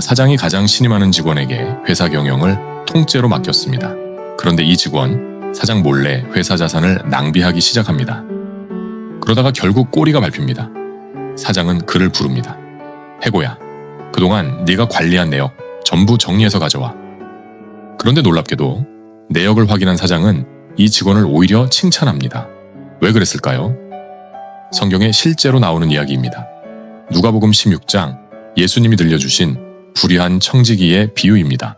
사장이 가장 신임하는 직원에게 회사 경영을 통째로 맡겼습니다. 그런데 이 직원, 사장 몰래 회사 자산을 낭비하기 시작합니다. 그러다가 결국 꼬리가 밟힙니다. 사장은 그를 부릅니다. 해고야, 그동안 네가 관리한 내역 전부 정리해서 가져와. 그런데 놀랍게도 내역을 확인한 사장은 이 직원을 오히려 칭찬합니다. 왜 그랬을까요? 성경에 실제로 나오는 이야기입니다. 누가복음 16장, 예수님이 들려주신 불의한 청지기의 비유입니다.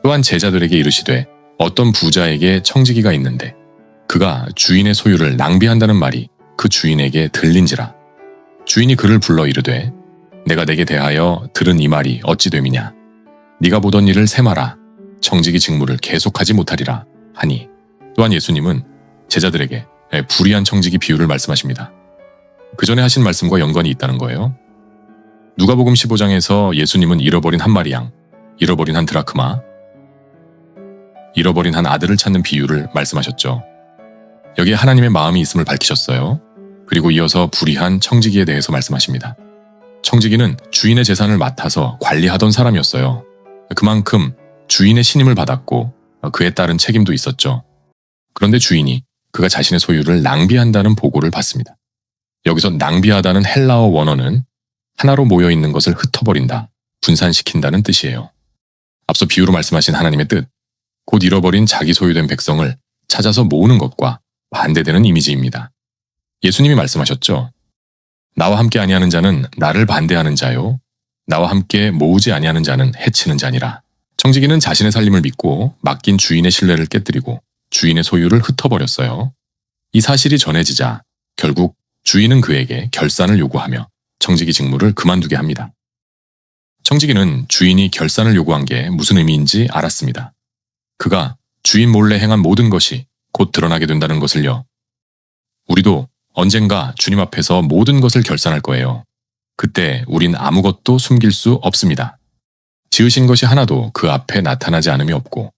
또한 제자들에게 이르시되 어떤 부자에게 청지기가 있는데 그가 주인의 소유를 낭비한다는 말이 그 주인에게 들린지라. 주인이 그를 불러 이르되 내가 내게 대하여 들은 이 말이 어찌 됨이냐. 네가 보던 일을 세마라. 청지기 직무를 계속하지 못하리라 하니. 또한 예수님은 제자들에게 불의한 청지기 비유를 말씀하십니다. 그 전에 하신 말씀과 연관이 있다는 거예요. 누가복음 15장에서 예수님은 잃어버린 한 마리 양, 잃어버린 한 드라크마, 잃어버린 한 아들을 찾는 비유를 말씀하셨죠. 여기에 하나님의 마음이 있음을 밝히셨어요. 그리고 이어서 불의한 청지기에 대해서 말씀하십니다. 청지기는 주인의 재산을 맡아서 관리하던 사람이었어요. 그만큼 주인의 신임을 받았고 그에 따른 책임도 있었죠. 그런데 주인이 그가 자신의 소유를 낭비한다는 보고를 받습니다. 여기서 낭비하다는 헬라어 원어는 하나로 모여있는 것을 흩어버린다, 분산시킨다는 뜻이에요. 앞서 비유로 말씀하신 하나님의 뜻, 곧 잃어버린 자기 소유된 백성을 찾아서 모으는 것과 반대되는 이미지입니다. 예수님이 말씀하셨죠. 나와 함께 아니하는 자는 나를 반대하는 자요. 나와 함께 모으지 아니하는 자는 해치는 자니라. 청지기는 자신의 살림을 믿고 맡긴 주인의 신뢰를 깨뜨리고 주인의 소유를 흩어버렸어요. 이 사실이 전해지자 결국 주인은 그에게 결산을 요구하며 청지기 직무를 그만두게 합니다. 청지기는 주인이 결산을 요구한 게 무슨 의미인지 알았습니다. 그가 주인 몰래 행한 모든 것이 곧 드러나게 된다는 것을요. 우리도 언젠가 주님 앞에서 모든 것을 결산할 거예요. 그때 우린 아무것도 숨길 수 없습니다. 지으신 것이 하나도 그 앞에 나타나지 않음이 없고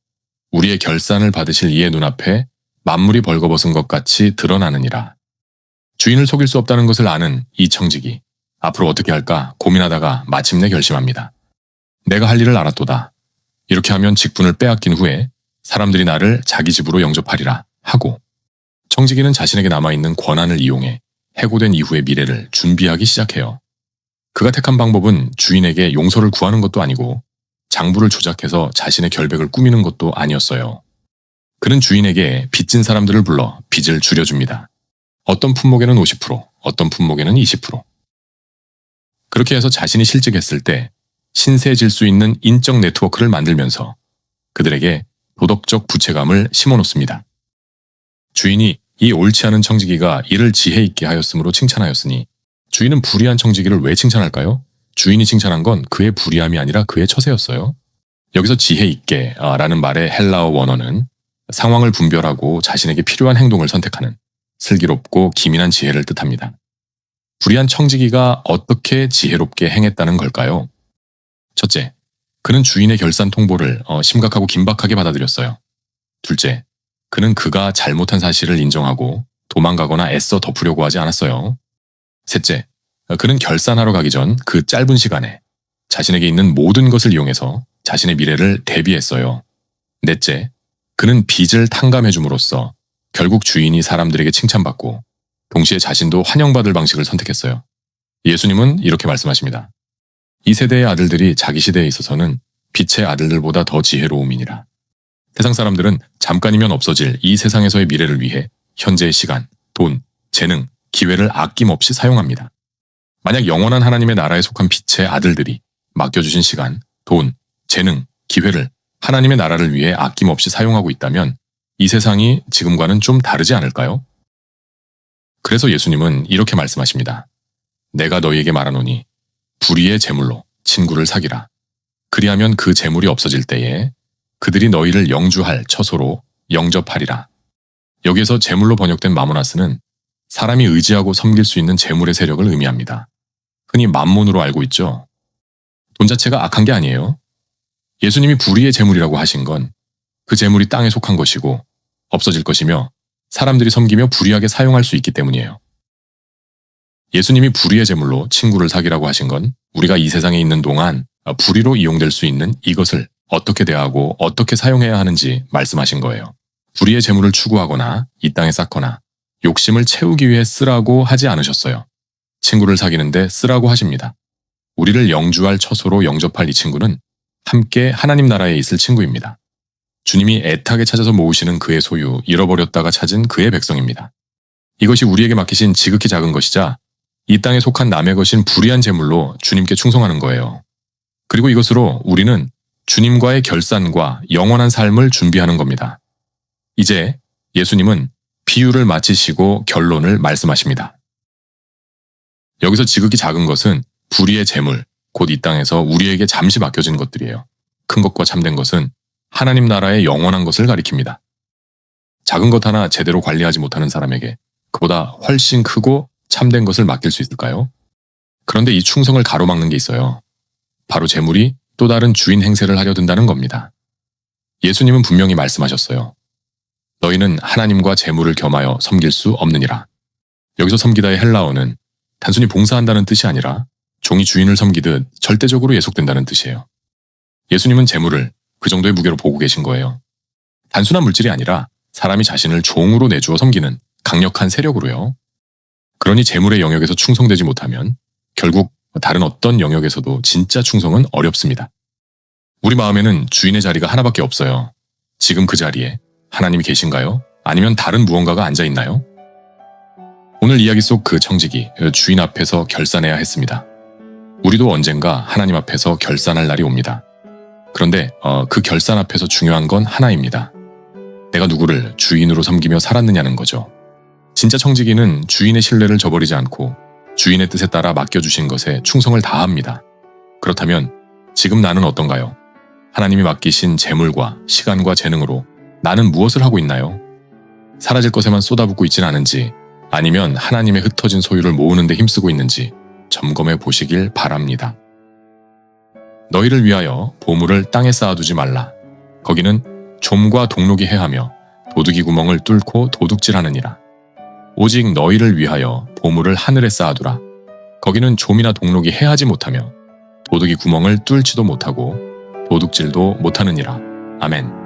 우리의 결산을 받으실 이의 눈앞에 만물이 벌거벗은 것 같이 드러나느니라. 주인을 속일 수 없다는 것을 아는 이 청지기, 앞으로 어떻게 할까 고민하다가 마침내 결심합니다. 내가 할 일을 알았도다. 이렇게 하면 직분을 빼앗긴 후에 사람들이 나를 자기 집으로 영접하리라 하고 청지기는 자신에게 남아있는 권한을 이용해 해고된 이후의 미래를 준비하기 시작해요. 그가 택한 방법은 주인에게 용서를 구하는 것도 아니고 장부를 조작해서 자신의 결백을 꾸미는 것도 아니었어요. 그는 주인에게 빚진 사람들을 불러 빚을 줄여줍니다. 어떤 품목에는 50%, 어떤 품목에는 20%. 그렇게 해서 자신이 실직했을 때 신세질 수 있는 인적 네트워크를 만들면서 그들에게 도덕적 부채감을 심어놓습니다. 주인이 이 옳지 않은 청지기가 이를 지혜 있게 하였으므로 칭찬하였으니 주인은 불의한 청지기를 왜 칭찬할까요? 주인이 칭찬한 건 그의 불의함이 아니라 그의 처세였어요. 여기서 지혜 있게 라는 말의 헬라어 원어는 상황을 분별하고 자신에게 필요한 행동을 선택하는 슬기롭고 기민한 지혜를 뜻합니다. 불의한 청지기가 어떻게 지혜롭게 행했다는 걸까요? 첫째, 그는 주인의 결산 통보를 심각하고 긴박하게 받아들였어요. 둘째, 그는 그가 잘못한 사실을 인정하고 도망가거나 애써 덮으려고 하지 않았어요. 셋째, 그는 결산하러 가기 전 그 짧은 시간에 자신에게 있는 모든 것을 이용해서 자신의 미래를 대비했어요. 넷째, 그는 빚을 탕감해줌으로써 결국 주인이 사람들에게 칭찬받고 동시에 자신도 환영받을 방식을 선택했어요. 예수님은 이렇게 말씀하십니다. 이 세대의 아들들이 자기 시대에 있어서는 빛의 아들들보다 더 지혜로움이니라. 세상 사람들은 잠깐이면 없어질 이 세상에서의 미래를 위해 현재의 시간, 돈, 재능, 기회를 아낌없이 사용합니다. 만약 영원한 하나님의 나라에 속한 빛의 아들들이 맡겨주신 시간, 돈, 재능, 기회를 하나님의 나라를 위해 아낌없이 사용하고 있다면 이 세상이 지금과는 좀 다르지 않을까요? 그래서 예수님은 이렇게 말씀하십니다. 내가 너희에게 말하노니 불의의 재물로 친구를 사귀라. 그리하면 그 재물이 없어질 때에 그들이 너희를 영주할 처소로 영접하리라. 여기에서 재물로 번역된 마모나스는 사람이 의지하고 섬길 수 있는 재물의 세력을 의미합니다. 흔히 맘몬으로 알고 있죠. 돈 자체가 악한 게 아니에요. 예수님이 불의의 재물이라고 하신 건 그 재물이 땅에 속한 것이고 없어질 것이며 사람들이 섬기며 불의하게 사용할 수 있기 때문이에요. 예수님이 불의의 제물로 친구를 사귀라고 하신 건 우리가 이 세상에 있는 동안 불의로 이용될 수 있는 이것을 어떻게 대하고 어떻게 사용해야 하는지 말씀하신 거예요. 불의의 제물을 추구하거나 이 땅에 쌓거나 욕심을 채우기 위해 쓰라고 하지 않으셨어요. 친구를 사귀는데 쓰라고 하십니다. 우리를 영주할 처소로 영접할 이 친구는 함께 하나님 나라에 있을 친구입니다. 주님이 애타게 찾아서 모으시는 그의 소유, 잃어버렸다가 찾은 그의 백성입니다. 이것이 우리에게 맡기신 지극히 작은 것이자 이 땅에 속한 남의 것인 불의한 제물로 주님께 충성하는 거예요. 그리고 이것으로 우리는 주님과의 결산과 영원한 삶을 준비하는 겁니다. 이제 예수님은 비유를 마치시고 결론을 말씀하십니다. 여기서 지극히 작은 것은 불의의 제물, 곧 이 땅에서 우리에게 잠시 맡겨진 것들이에요. 큰 것과 참된 것은 하나님 나라의 영원한 것을 가리킵니다. 작은 것 하나 제대로 관리하지 못하는 사람에게 그보다 훨씬 크고 참된 것을 맡길 수 있을까요? 그런데 이 충성을 가로막는 게 있어요. 바로 재물이 또 다른 주인 행세를 하려 든다는 겁니다. 예수님은 분명히 말씀하셨어요. 너희는 하나님과 재물을 겸하여 섬길 수 없느니라. 여기서 섬기다의 헬라어는 단순히 봉사한다는 뜻이 아니라 종이 주인을 섬기듯 절대적으로 예속된다는 뜻이에요. 예수님은 재물을 그 정도의 무게로 보고 계신 거예요. 단순한 물질이 아니라 사람이 자신을 종으로 내주어 섬기는 강력한 세력으로요. 그러니 재물의 영역에서 충성되지 못하면 결국 다른 어떤 영역에서도 진짜 충성은 어렵습니다. 우리 마음에는 주인의 자리가 하나밖에 없어요. 지금 그 자리에 하나님이 계신가요? 아니면 다른 무언가가 앉아 있나요? 오늘 이야기 속 그 청지기, 주인 앞에서 결산해야 했습니다. 우리도 언젠가 하나님 앞에서 결산할 날이 옵니다. 그런데 그 결산 앞에서 중요한 건 하나입니다. 내가 누구를 주인으로 섬기며 살았느냐는 거죠. 진짜 청지기는 주인의 신뢰를 저버리지 않고 주인의 뜻에 따라 맡겨주신 것에 충성을 다합니다. 그렇다면 지금 나는 어떤가요? 하나님이 맡기신 재물과 시간과 재능으로 나는 무엇을 하고 있나요? 사라질 것에만 쏟아붓고 있진 않은지 아니면 하나님의 흩어진 소유를 모으는 데 힘쓰고 있는지 점검해 보시길 바랍니다. 너희를 위하여 보물을 땅에 쌓아두지 말라. 거기는 좀과 동록이 해하며 도둑이 구멍을 뚫고 도둑질하느니라. 오직 너희를 위하여 보물을 하늘에 쌓아두라. 거기는 좀이나 동록이 해하지 못하며 도둑이 구멍을 뚫지도 못하고 도둑질도 못하느니라. 아멘.